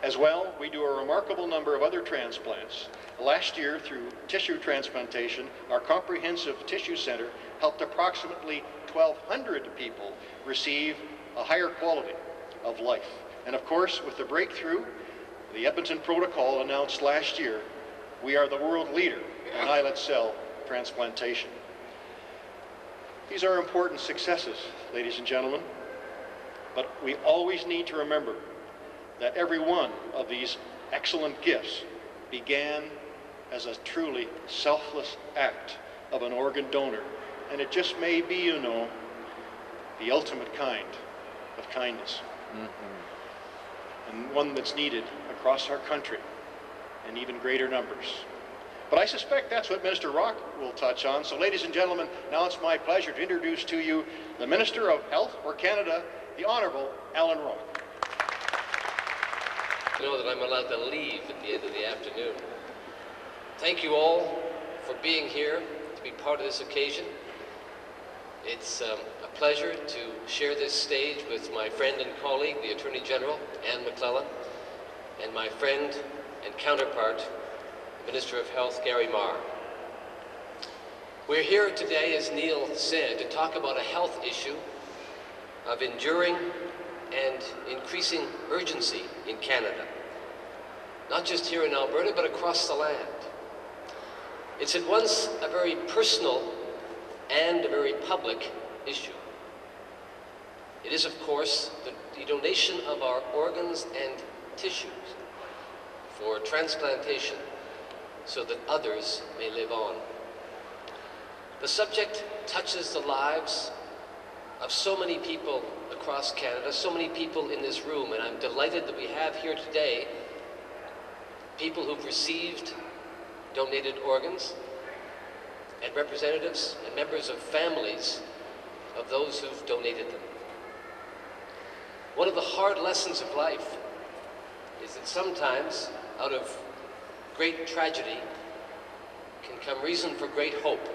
As well, we do a remarkable number of other transplants. Last year, through tissue transplantation, our comprehensive tissue center helped approximately 1,200 people receive a higher quality of life. And of course, with the breakthrough, the Edmonton Protocol announced last year, we are the world leader in islet cell transplantation. These are important successes, ladies and gentlemen, but we always need to remember that every one of these excellent gifts began as a truly selfless act of an organ donor. And it just may be, you know, the ultimate kind of kindness. And one that's needed across our country in even greater numbers. But I suspect that's what Minister Rock will touch on. So ladies and gentlemen, now it's my pleasure to introduce to you the Minister of Health for Canada, the Honourable Alan Rock. You know that I'm allowed to leave at the end of the afternoon. Thank you all for being here to be part of this occasion. It's a pleasure to share this stage with my friend and colleague, the Attorney General, Anne McClellan, and my friend and counterpart, the Minister of Health, Gary Marr. We're here today, as Neil said, to talk about a health issue of enduring and increasing urgency in Canada. Not just here in Alberta, but across the land. It's at once a very personal and a very public issue. It is, of course, the donation of our organs and tissues for transplantation so that others may live on. The subject touches the lives of so many people across Canada, so many people in this room, and I'm delighted that we have here today people who've received donated organs and representatives and members of families of those who've donated them. One of the hard lessons of life is that sometimes out of great tragedy can come reason for great hope.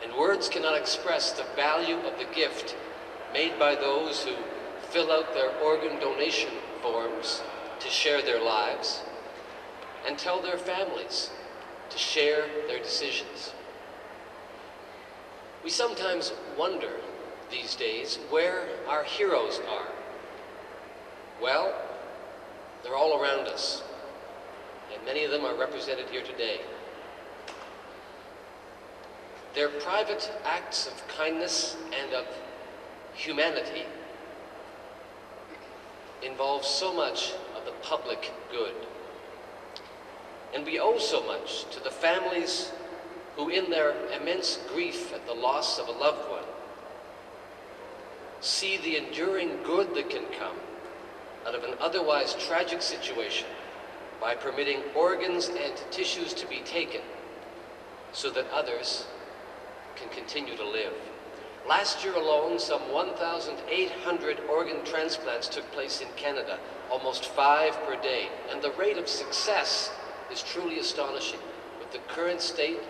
And words cannot express the value of the gift made by those who fill out their organ donation forms to share their lives and tell their families to share their decisions. We sometimes wonder these days where our heroes are. Well, they're all around us, and many of them are represented here today. Their private acts of kindness and of humanity involve so much of the public good. And we owe so much to the families who, in their immense grief at the loss of a loved one, see the enduring good that can come out of an otherwise tragic situation by permitting organs and tissues to be taken so that others can continue to live. Last year alone, some 1,800 organ transplants took place in Canada, almost 5 per day, and the rate of success is truly astonishing. With the current state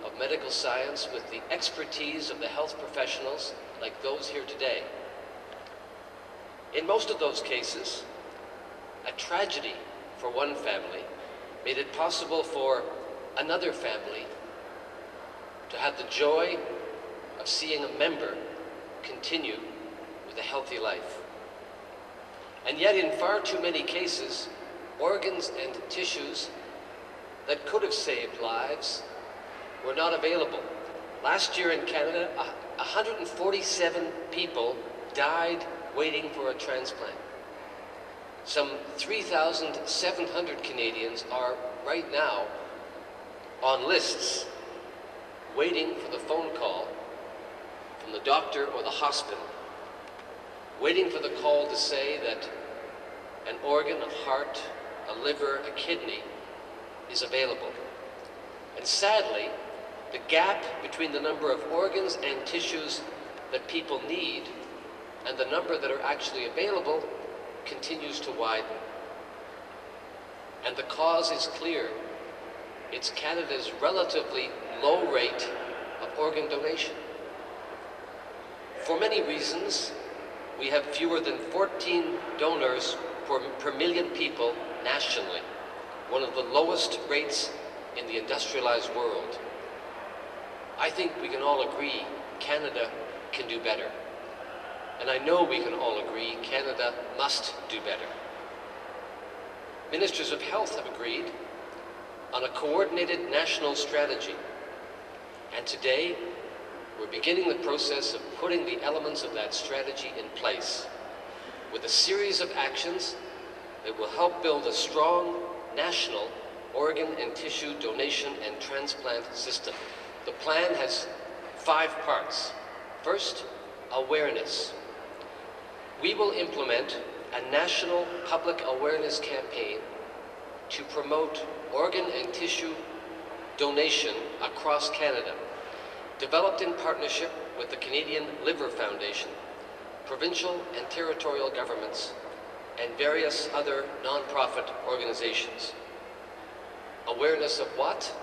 of medical science, with the expertise of the health professionals like those here today. In most of those cases, a tragedy for one family made it possible for another family to have the joy of seeing a member continue with a healthy life. And yet, in far too many cases, organs and tissues that could have saved lives were not available. Last year in Canada, 147 people died waiting for a transplant. Some 3,700 Canadians are right now on lists waiting for the phone call from the doctor or the hospital, waiting for the call to say that an organ, a heart, a liver, a kidney is available. And sadly, the gap between the number of organs and tissues that people need and the number that are actually available continues to widen. And the cause is clear. It's Canada's relatively low rate of organ donation. For many reasons, we have fewer than 14 donors per million people nationally, one of the lowest rates in the industrialized world. I think we can all agree Canada can do better. And I know we can all agree Canada must do better. Ministers of Health have agreed on a coordinated national strategy. And today, we're beginning the process of putting the elements of that strategy in place with a series of actions that will help build a strong national organ and tissue donation and transplant system. The plan has 5 parts. First, awareness. We will implement a national public awareness campaign to promote organ and tissue donation across Canada, developed in partnership with the Canadian Liver Foundation, provincial and territorial governments, and various other non-profit organizations. Awareness of what?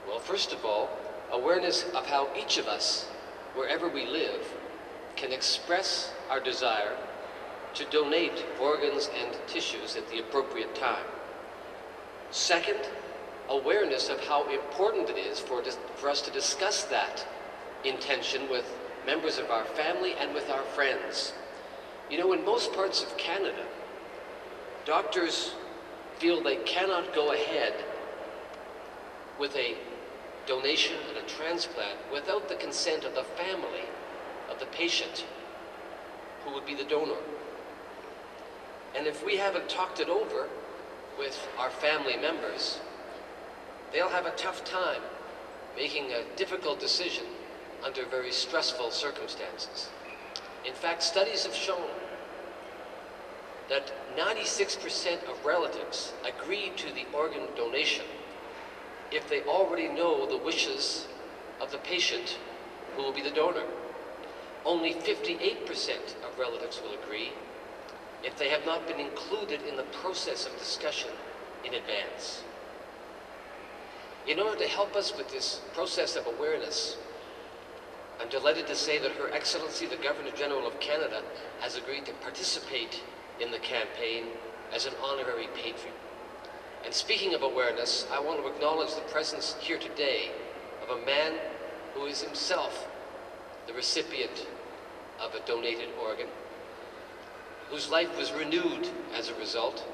Well, first of all, awareness of how each of us, wherever we live, can express our desire to donate organs and tissues at the appropriate time. Second, awareness of how important it is for us to discuss that intention with members of our family and with our friends. You know, in most parts of Canada, doctors feel they cannot go ahead with a donation and a transplant without the consent of the family of the patient who would be the donor. And if we haven't talked it over with our family members, they'll have a tough time making a difficult decision under very stressful circumstances. In fact, studies have shown that 96% of relatives agree to the organ donation if they already know the wishes of the patient who will be the donor. Only 58% of relatives will agree if they have not been included in the process of discussion in advance. In order to help us with this process of awareness, I'm delighted to say that Her Excellency the Governor-General of Canada has agreed to participate in the campaign as an honorary patron. And speaking of awareness, I want to acknowledge the presence here today of a man who is himself the recipient of a donated organ, whose life was renewed as a result,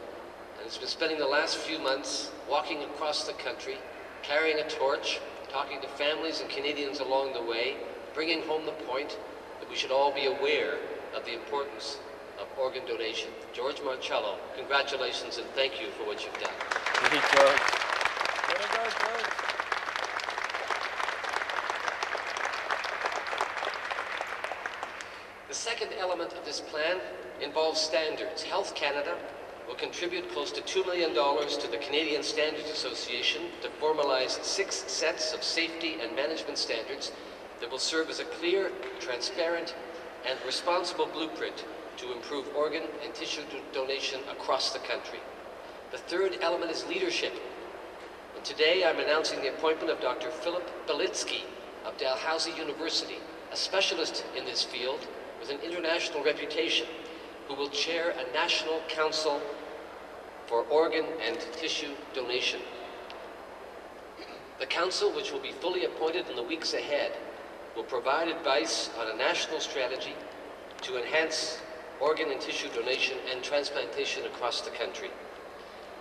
and has been spending the last few months walking across the country, carrying a torch, talking to families and Canadians along the way, bringing home the point that we should all be aware of the importance of organ donation. George Marcello, congratulations and thank you for what you've done. Thank you, George. Way to go, George. The second element of this plan involves standards. Health Canada will contribute close to $2 million to the Canadian Standards Association to formalize 6 sets of safety and management standards that will serve as a clear, transparent, and responsible blueprint to improve organ and tissue donation across the country. The third element is leadership. And today I'm announcing the appointment of Dr. Philip Belitsky of Dalhousie University, a specialist in this field with an international reputation, who will chair a national council for organ and tissue donation. The council, which will be fully appointed in the weeks ahead, will provide advice on a national strategy to enhance organ and tissue donation and transplantation across the country.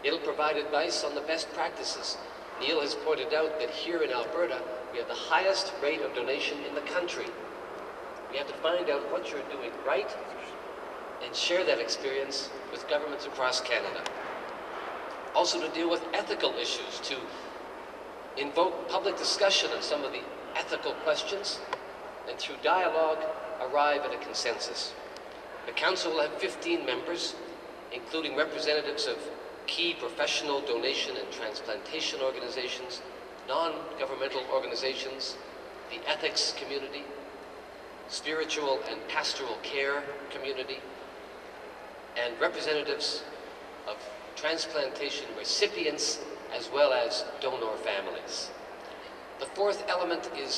It'll provide advice on the best practices. Neil has pointed out that here in Alberta, we have the highest rate of donation in the country. We have to find out what you're doing right and share that experience with governments across Canada. Also to deal with ethical issues, to invoke public discussion of some of the ethical questions, and through dialogue, arrive at a consensus. The Council will have 15 members, including representatives of key professional donation and transplantation organizations, non-governmental organizations, the ethics community, spiritual and pastoral care community, and representatives of transplantation recipients as well as donor families. The fourth element is